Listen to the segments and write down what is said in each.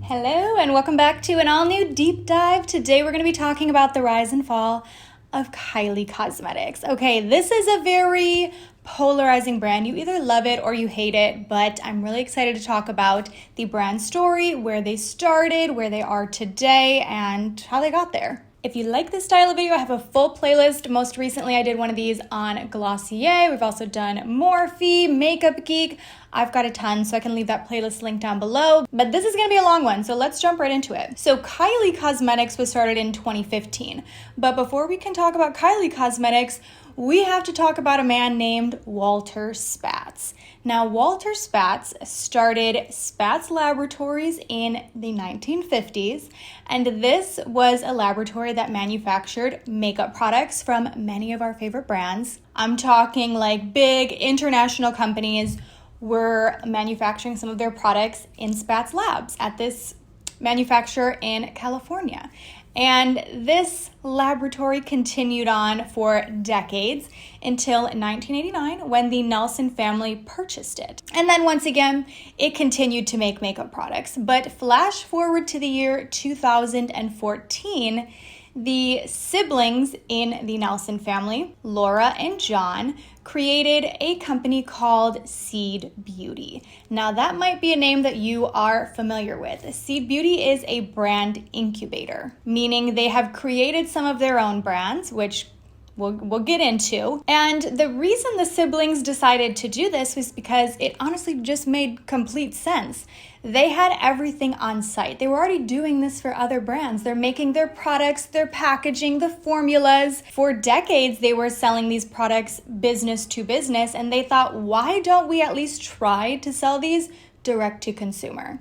Hello and welcome back to an all-new deep dive. Today we're going to be talking about the rise and fall of Kylie Cosmetics. Okay, this is a very polarizing brand. You either love it or you hate it, but I'm really excited to talk about the brand story, where they started, where they are today, and how they got there. If you like this style of video, I have a full playlist. Most recently, I did one of these on Glossier. We've also done Morphe, Makeup Geek. I've got a ton, so I can leave that playlist link down below. But this is gonna be a long one, so let's jump right into it. So Kylie Cosmetics was started in 2015. But before we can talk about Kylie Cosmetics, we have to talk about a man named Walter Spatz. Now, Walter Spatz started Spatz Laboratories in the 1950s, and this was a laboratory that manufactured makeup products from many of our favorite brands. I'm talking like big international companies were manufacturing some of their products in Spatz Labs at this manufacturer in California. And this laboratory continued on for decades until 1989 when the Nelson family purchased it. And then once again, it continued to make makeup products. But flash forward to the year 2014, the siblings in the Nelson family, Laura and John, created a company called Seed Beauty. Now that might be a name that you are familiar with. Seed Beauty is a brand incubator, meaning they have created some of their own brands, which we'll get into. And the reason the siblings decided to do this was because it honestly just made complete sense. They had everything on site. They were already doing this for other brands. They're making their products, their packaging, the formulas. For decades, they were selling these products business to business, and they thought, why don't we at least try to sell these direct to consumer?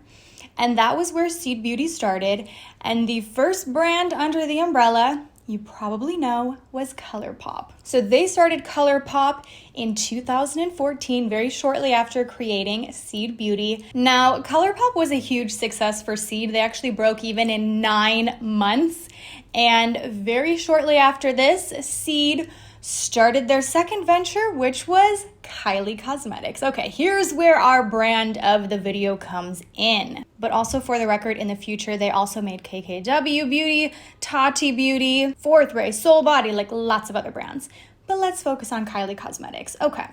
And that was where Seed Beauty started. And the first brand under the umbrella, you probably know, was ColourPop. So they started ColourPop in 2014, very shortly after creating Seed Beauty. Now, ColourPop was a huge success for Seed. They actually broke even in 9 months. And very shortly after this, Seed started their second venture, which was Kylie Cosmetics. Okay, here's where our brand of the video comes in. But also for the record, in the future, they also made KKW Beauty, Tati Beauty, Fourth Ray, Soul Body, like lots of other brands. But let's focus on Kylie Cosmetics. Okay.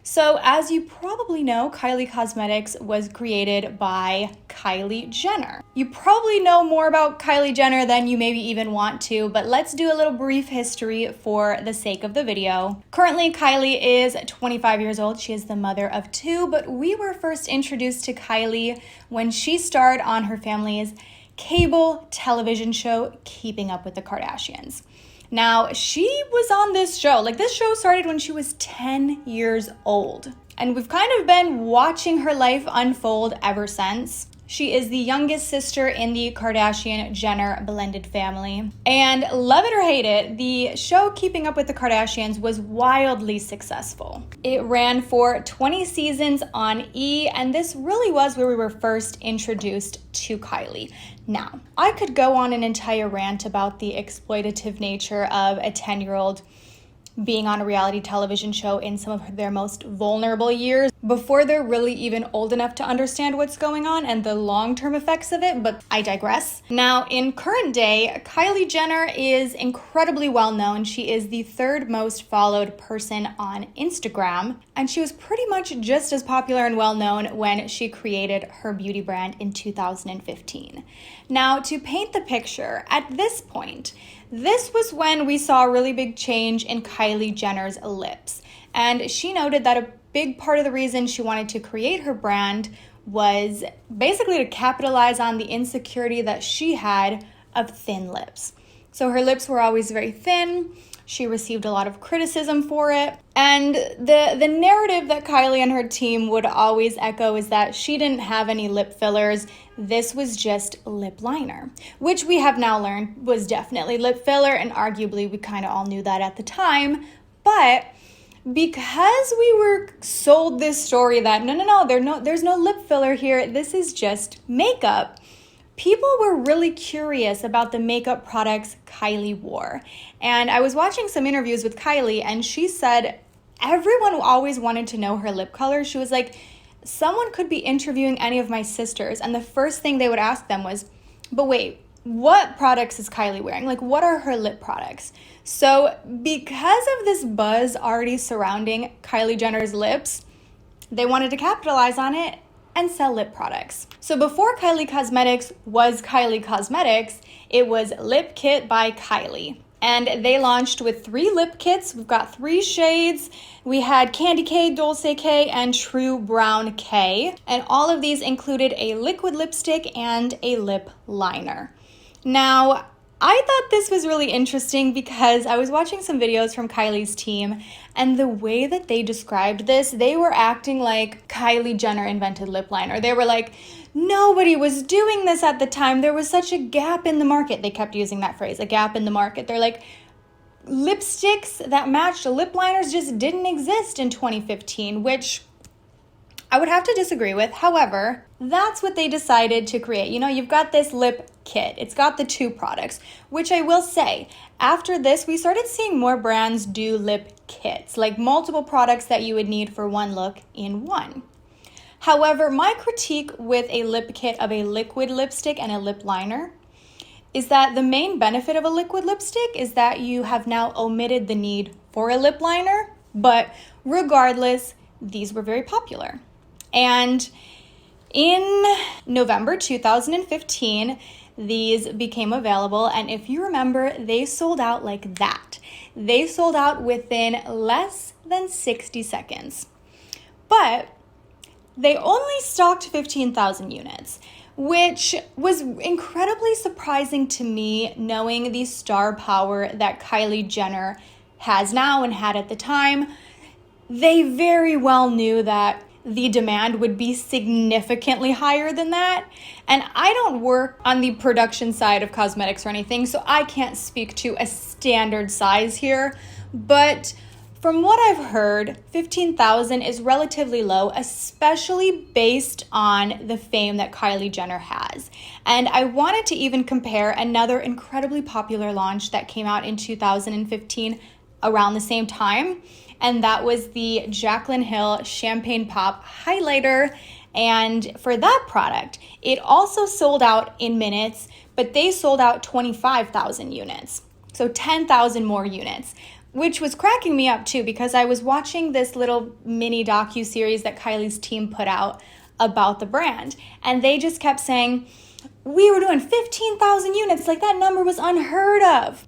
So as you probably know, Kylie Cosmetics was created by Kylie Jenner. You probably know more about Kylie Jenner than you maybe even want to, but let's do a little brief history for the sake of the video. Currently, Kylie is 25 years old. She is the mother of 2, but we were first introduced to Kylie when she starred on her family's cable television show, Keeping Up with the Kardashians. Now, she was on this show. Like, this show started when she was 10 years old. And we've kind of been watching her life unfold ever since. She is the youngest sister in the Kardashian-Jenner blended family. And love it or hate it, the show Keeping Up with the Kardashians was wildly successful. It ran for 20 seasons on E, and this really was where we were first introduced to Kylie. Now, I could go on an entire rant about the exploitative nature of a 10-year-old being on a reality television show in some of their most vulnerable years before they're really even old enough to understand what's going on and the long-term effects of it, but I digress. Now, in current day, Kylie Jenner is incredibly well known. She is the 3rd most followed person on Instagram, and she was pretty much just as popular and well known when she created her beauty brand in 2015. Now, to paint the picture, at this point, this was when we saw a really big change in Kylie Jenner's lips. And she noted that a big part of the reason she wanted to create her brand was basically to capitalize on the insecurity that she had of thin lips. So her lips were always very thin. She received a lot of criticism for it. And the narrative that Kylie and her team would always echo is that she didn't have any lip fillers. This was just lip liner, which we have now learned was definitely lip filler, and arguably we kind of all knew that at the time. But because we were sold this story that there's no lip filler here, this is just makeup, people were really curious about the makeup products Kylie wore. And I was watching some interviews with Kylie, and she said everyone always wanted to know her lip color. She was like, someone could be interviewing any of my sisters, and the first thing they would ask them was, but wait, what products is Kylie wearing? Like, what are her lip products? So because of this buzz already surrounding Kylie Jenner's lips, they wanted to capitalize on it and sell lip products. So before Kylie Cosmetics was Kylie Cosmetics, it was Lip Kit by Kylie. And they launched with 3 lip kits. We've got 3 shades. We had Candy K, Dulce K, and True Brown K. And all of these included a liquid lipstick and a lip liner. Now, I thought this was really interesting because I was watching some videos from Kylie's team, and the way that they described this, they were acting like Kylie Jenner invented lip liner. They were like, nobody was doing this at the time. There was such a gap in the market. They kept using that phrase, a gap in the market. They're like, lipsticks that matched lip liners just didn't exist in 2015, which I would have to disagree with. However, that's what they decided to create. You know, you've got this lip kit. It's got the 2 products, which I will say, after this, we started seeing more brands do lip kits, like multiple products that you would need for one look in one. However, my critique with a lip kit of a liquid lipstick and a lip liner is that the main benefit of a liquid lipstick is that you have now omitted the need for a lip liner, but regardless, these were very popular. And in November 2015, these became available, and if you remember, they sold out like that. They sold out within less than 60 seconds. But they only stocked 15,000 units, which was incredibly surprising to me, knowing the star power that Kylie Jenner has now and had at the time. They very well knew that the demand would be significantly higher than that. And I don't work on the production side of cosmetics or anything, so I can't speak to a standard size here. But from what I've heard, 15,000 is relatively low, especially based on the fame that Kylie Jenner has. And I wanted to even compare another incredibly popular launch that came out in 2015 around the same time, and that was the Jaclyn Hill Champagne Pop Highlighter. And for that product, it also sold out in minutes, but they sold out 25,000 units. So 10,000 more units, which was cracking me up too, because I was watching this little mini docu-series that Kylie's team put out about the brand, and they just kept saying, we were doing 15,000 units, like that number was unheard of.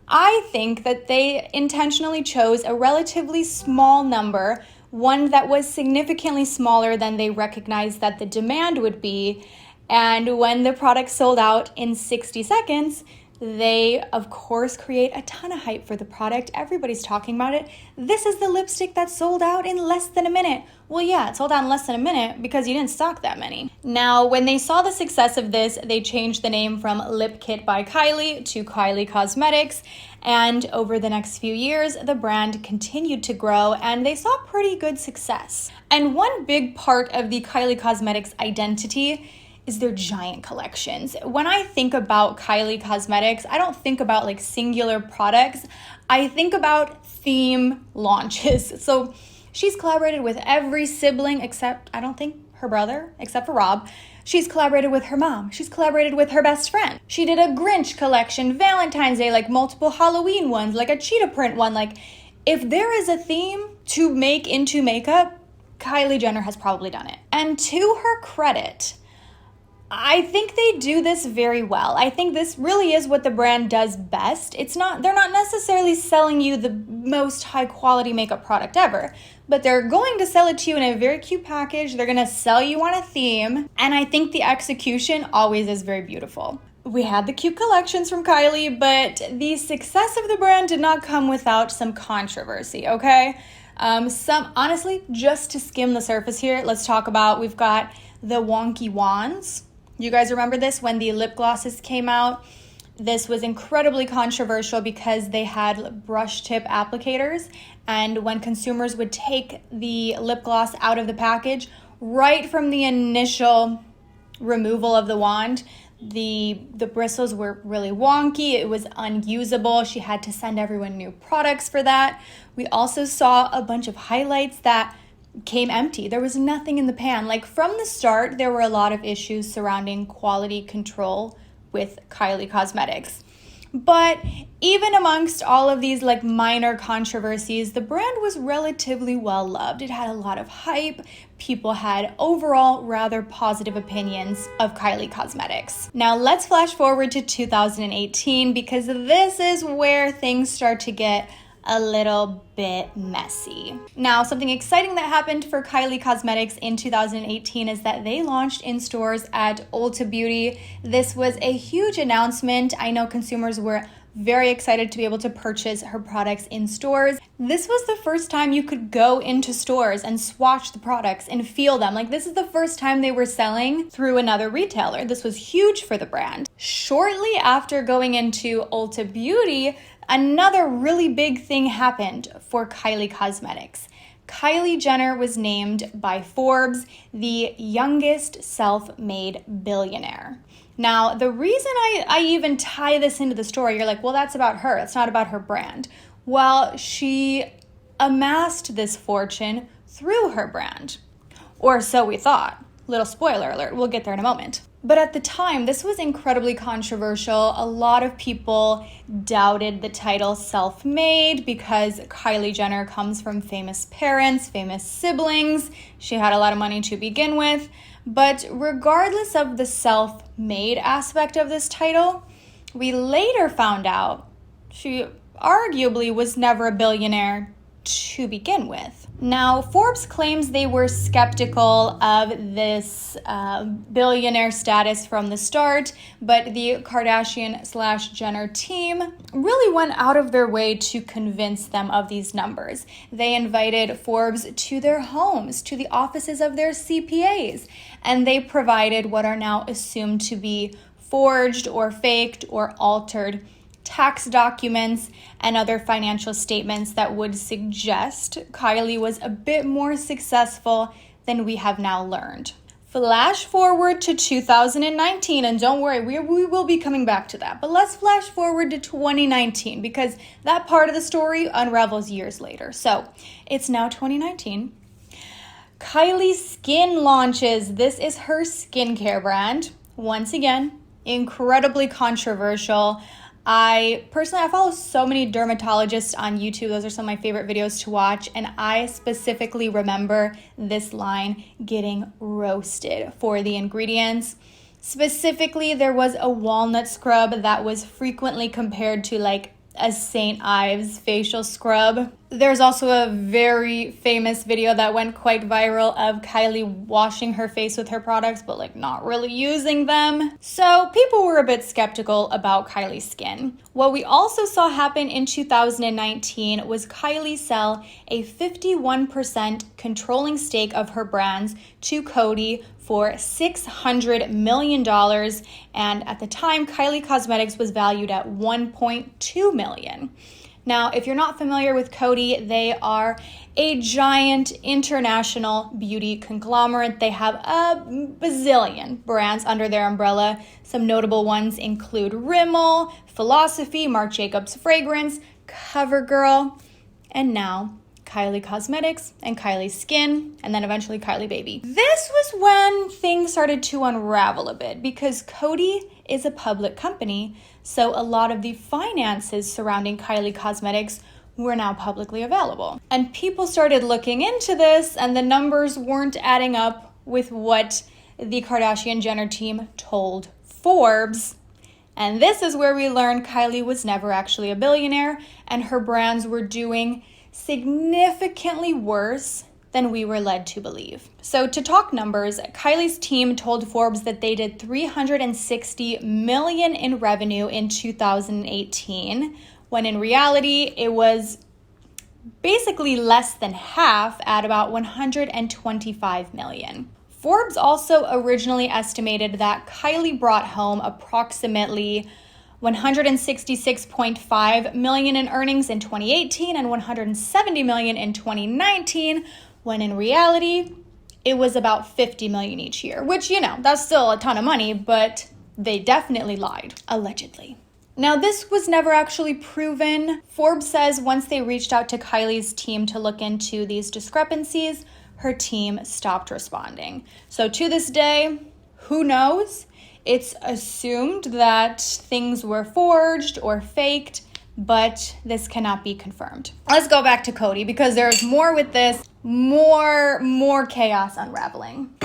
I think that they intentionally chose a relatively small number, one that was significantly smaller than they recognized that the demand would be. And when the product sold out in 60 seconds, they, of course, create a ton of hype for the product. Everybody's talking about it. This is the lipstick that sold out in less than a minute. Well, yeah, it sold out in less than a minute because you didn't stock that many. Now, when they saw the success of this, they changed the name from Lip Kit by Kylie to Kylie Cosmetics. And over the next few years, the brand continued to grow and they saw pretty good success. And one big part of the Kylie Cosmetics identity is their giant collections. When I think about Kylie Cosmetics, I don't think about like singular products. I think about theme launches. So she's collaborated with every sibling except, I don't think her brother, except for Rob. She's collaborated with her mom. She's collaborated with her best friend. She did a Grinch collection, Valentine's Day, like multiple Halloween ones, like a cheetah print one. Like if there is a theme to make into makeup, Kylie Jenner has probably done it. And to her credit, I think they do this very well. I think this really is what the brand does best. They're not necessarily selling you the most high quality makeup product ever, but they're going to sell it to you in a very cute package. They're going to sell you on a theme. And I think the execution always is very beautiful. We had the cute collections from Kylie, but the success of the brand did not come without some controversy, okay? Honestly, just to skim the surface here, let's talk about, we've got the wonky wands. You guys remember this when the lip glosses came out? This was incredibly controversial because they had brush tip applicators, and when consumers would take the lip gloss out of the package, right from the initial removal of the wand, The bristles were really wonky. It was unusable. She had to send everyone new products for that. We also saw a bunch of highlights that came empty. There was nothing in the pan. Like from the start, there were a lot of issues surrounding quality control with Kylie Cosmetics. But even amongst all of these like minor controversies, the brand was relatively well loved. It had a lot of hype. People had overall rather positive opinions of Kylie Cosmetics. Now let's flash forward to 2018 because this is where things start to get a little bit messy. Now, something exciting that happened for Kylie Cosmetics in 2018 is that they launched in stores at Ulta Beauty. This was a huge announcement. I know consumers were very excited to be able to purchase her products in stores. This was the first time you could go into stores and swatch the products and feel them. Like, this is the first time they were selling through another retailer. This was huge for the brand. Shortly after going into Ulta Beauty, another really big thing happened for Kylie Cosmetics. Kylie Jenner was named by Forbes the youngest self-made billionaire. Now, the reason I even tie this into the story, you're like, well, that's about her. It's not about her brand. Well, she amassed this fortune through her brand. Or so we thought. Little spoiler alert, we'll get there in a moment. But at the time, this was incredibly controversial. A lot of people doubted the title self-made because Kylie Jenner comes from famous parents, famous siblings. She had a lot of money to begin with. But regardless of the self-made aspect of this title, we later found out she arguably was never a billionaire to begin with. Now, Forbes claims they were skeptical of this billionaire status from the start, but the Kardashian/Jenner team really went out of their way to convince them of these numbers. They invited Forbes to their homes, to the offices of their CPAs, and they provided what are now assumed to be forged or faked or altered tax documents and other financial statements that would suggest Kylie was a bit more successful than we have now learned. Flash forward to 2019, and don't worry, we will be coming back to that. But let's flash forward to 2019 because that part of the story unravels years later. So it's now 2019. Kylie Skin launches. This is her skincare brand. Once again, incredibly controversial. I follow so many dermatologists on YouTube. Those are some of my favorite videos to watch. And I specifically remember this line getting roasted for the ingredients. Specifically, there was a walnut scrub that was frequently compared to like a St. Ives facial scrub. There's also a very famous video that went quite viral of Kylie washing her face with her products, but like not really using them. So people were a bit skeptical about Kylie's skin. What we also saw happen in 2019 was Kylie sell a 51% controlling stake of her brands to Coty for $600 million. And at the time, Kylie Cosmetics was valued at $1.2 million. Now, if you're not familiar with Coty, they are a giant international beauty conglomerate. They have a bazillion brands under their umbrella. Some notable ones include Rimmel, Philosophy, Marc Jacobs Fragrance, CoverGirl, and now Kylie Cosmetics and Kylie Skin, and then eventually Kylie Baby. This was when things started to unravel a bit because Coty is a public company, so a lot of the finances surrounding Kylie Cosmetics were now publicly available. And people started looking into this, and the numbers weren't adding up with what the Kardashian-Jenner team told Forbes. And this is where we learned Kylie was never actually a billionaire, and her brands were doing significantly worse than we were led to believe. So to talk numbers, Kylie's team told Forbes that they did $360 million in revenue in 2018, when in reality it was basically less than half at about $125 million. Forbes also originally estimated that Kylie brought home approximately $166.5 million in earnings in 2018 and $170 million in 2019, when in reality, it was about $50 million each year, which, that's still a ton of money, but they definitely lied, allegedly. Now, this was never actually proven. Forbes says once they reached out to Kylie's team to look into these discrepancies, her team stopped responding. So to this day, who knows? It's assumed that things were forged or faked, but this cannot be confirmed. Let's go back to Cody because there's more with this, more chaos unraveling.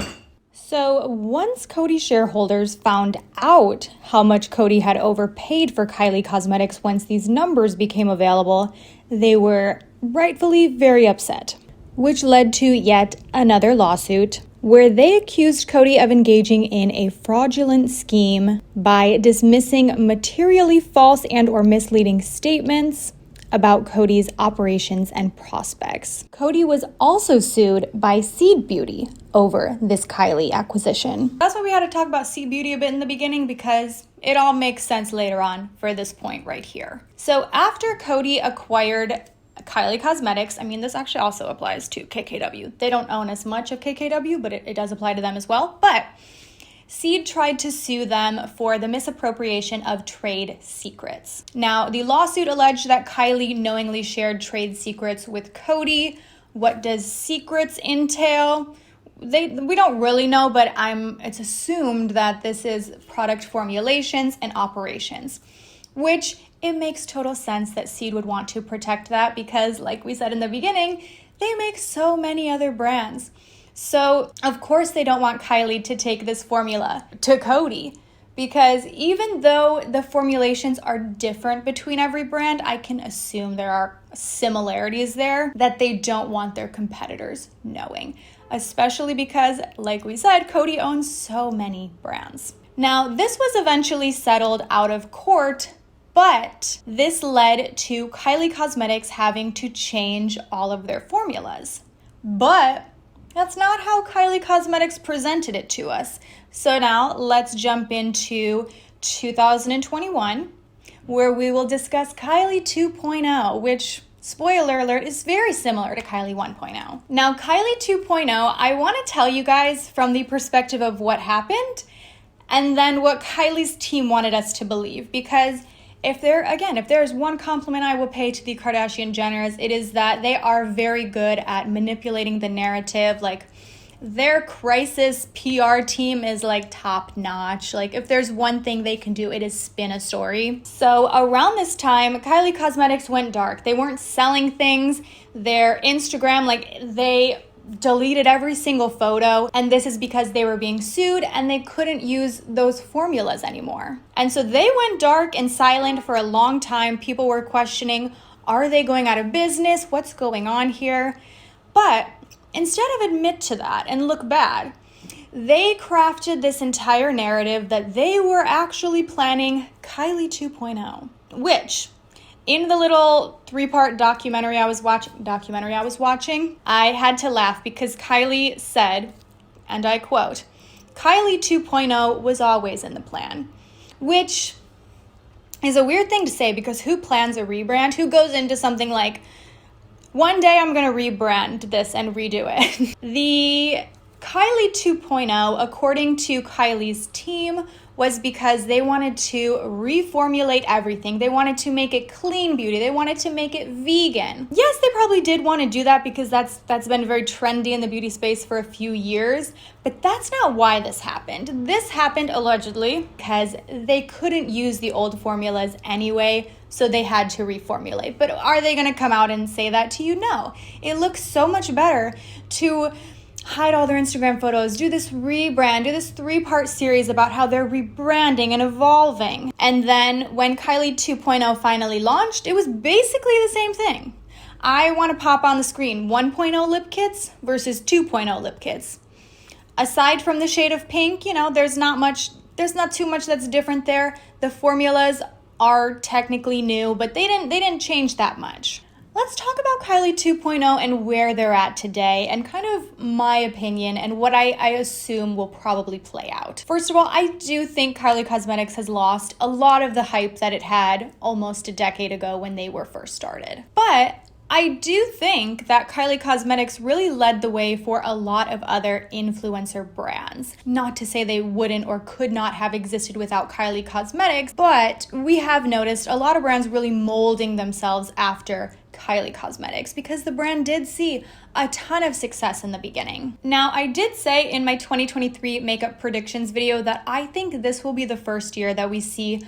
So once Cody shareholders found out how much Cody had overpaid for Kylie Cosmetics once these numbers became available, they were rightfully very upset, which led to yet another lawsuit where they accused Cody of engaging in a fraudulent scheme by dismissing materially false and or misleading statements about Cody's operations and prospects. Cody was also sued by Seed Beauty over this Kylie acquisition. That's why we had to talk about Seed Beauty a bit in the beginning because it all makes sense later on for this point right here. So after Cody acquired Kylie Cosmetics, I mean, this actually also applies to KKW. They don't own as much of KKW, but it does apply to them as well. But Seed tried to sue them for the misappropriation of trade secrets. Now, the lawsuit alleged that Kylie knowingly shared trade secrets with Cody. What does secrets entail? We don't really know, but it's assumed that this is product formulations and operations, which it makes total sense that Seed would want to protect that because, like we said in the beginning, they make so many other brands. So, of course, they don't want Kylie to take this formula to Cody because even though the formulations are different between every brand, I can assume there are similarities there that they don't want their competitors knowing, especially because, like we said, Cody owns so many brands. Now, this was eventually settled out of court, but this led to Kylie Cosmetics having to change all of their formulas. But that's not how Kylie Cosmetics presented it to us. So now let's jump into 2021, where we will discuss Kylie 2.0, which, spoiler alert, is very similar to Kylie 1.0. Now, Kylie 2.0, I want to tell you guys from the perspective of what happened and then what Kylie's team wanted us to believe, because if there's one compliment I will pay to the Kardashian Jenners, it is that they are very good at manipulating the narrative. Like, their crisis PR team is like top notch. Like, if there's one thing they can do, it is spin a story. So around this time, Kylie Cosmetics went dark. They weren't selling things. Their Instagram, they deleted every single photo, and this is because they were being sued and they couldn't use those formulas anymore. And so they went dark and silent for a long time. People were questioning, are they going out of business? What's going on here? But instead of admit to that and look bad, they crafted this entire narrative that they were actually planning Kylie 2.0, which in the little 3-part documentary I was watching, I had to laugh because Kylie said, and I quote, "Kylie 2.0 was always in the plan," which is a weird thing to say because who plans a rebrand? Who goes into something like, one day I'm going to rebrand this and redo it? The Kylie 2.0, according to Kylie's team, was because they wanted to reformulate everything. They wanted to make it clean beauty. They wanted to make it vegan. Yes, they probably did want to do that because that's been very trendy in the beauty space for a few years, but that's not why this happened. This happened allegedly because they couldn't use the old formulas anyway, so they had to reformulate. But are they going to come out and say that to you? No. It looks so much better to hide all their Instagram photos, do this rebrand, do this 3-part series about how they're rebranding and evolving. And then when Kylie 2.0 finally launched, it was basically the same thing. I want to pop on the screen 1.0 lip kits versus 2.0 lip kits. Aside from the shade of pink, there's not too much that's different there. The formulas are technically new, but they didn't change that much. Let's talk about Kylie 2.0 and where they're at today and kind of my opinion and what I assume will probably play out. First of all, I do think Kylie Cosmetics has lost a lot of the hype that it had almost a decade ago when they were first started. But I do think that Kylie Cosmetics really led the way for a lot of other influencer brands. Not to say they wouldn't or could not have existed without Kylie Cosmetics, but we have noticed a lot of brands really molding themselves after Kylie Cosmetics because the brand did see a ton of success in the beginning. Now, I did say in my 2023 makeup predictions video that I think this will be the first year that we see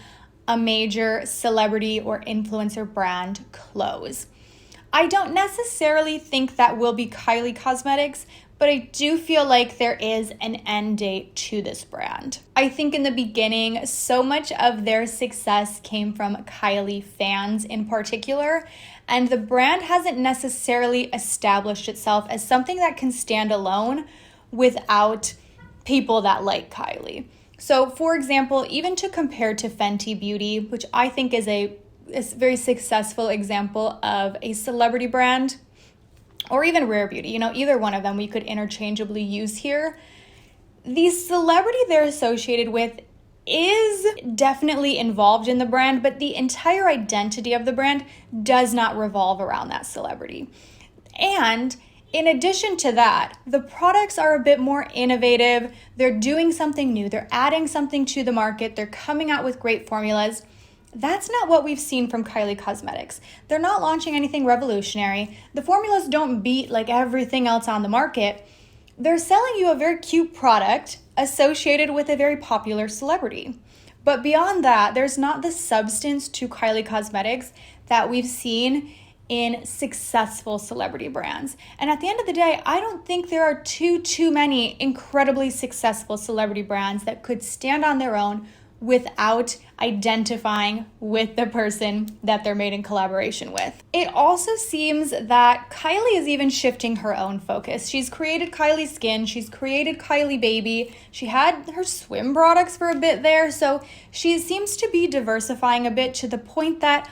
a major celebrity or influencer brand close. I don't necessarily think that will be Kylie Cosmetics, but I do feel like there is an end date to this brand. I think in the beginning, so much of their success came from Kylie fans in particular, and the brand hasn't necessarily established itself as something that can stand alone without people that like Kylie. So for example, even to compare to Fenty Beauty, which I think is a very successful example of a celebrity brand, or even Rare Beauty, either one of them we could interchangeably use here. The celebrity they're associated with is definitely involved in the brand, but the entire identity of the brand does not revolve around that celebrity. And in addition to that, the products are a bit more innovative. They're doing something new. They're adding something to the market. They're coming out with great formulas. That's not what we've seen from Kylie Cosmetics. They're not launching anything revolutionary. The formulas don't beat like everything else on the market. They're selling you a very cute product associated with a very popular celebrity. But beyond that, there's not the substance to Kylie Cosmetics that we've seen in successful celebrity brands. And at the end of the day, I don't think there are too many incredibly successful celebrity brands that could stand on their own without identifying with the person that they're made in collaboration with. It also seems that Kylie is even shifting her own focus. She's created Kylie Skin, she's created Kylie Baby, she had her swim products for a bit there, so she seems to be diversifying a bit to the point that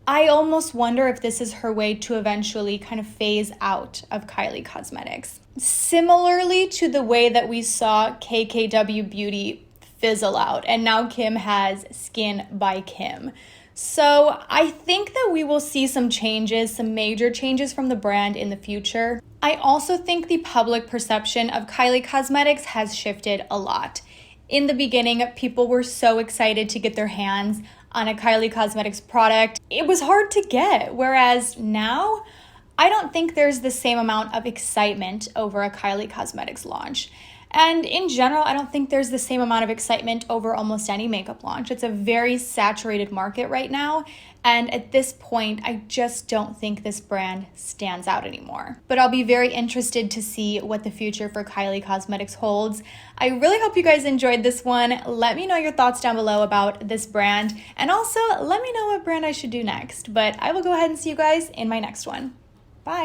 I almost wonder if this is her way to eventually kind of phase out of Kylie Cosmetics. Similarly to the way that we saw KKW Beauty fizzle out, and now Kim has Skin by Kim. So I think that we will see some changes, some major changes from the brand in the future. I also think the public perception of Kylie Cosmetics has shifted a lot. In the beginning, people were so excited to get their hands on a Kylie Cosmetics product. It was hard to get, whereas now, I don't think there's the same amount of excitement over a Kylie Cosmetics launch. And in general, I don't think there's the same amount of excitement over almost any makeup launch. It's a very saturated market right now. And at this point, I just don't think this brand stands out anymore. But I'll be very interested to see what the future for Kylie Cosmetics holds. I really hope you guys enjoyed this one. Let me know your thoughts down below about this brand. And also, let me know what brand I should do next. But I will go ahead and see you guys in my next one. Bye.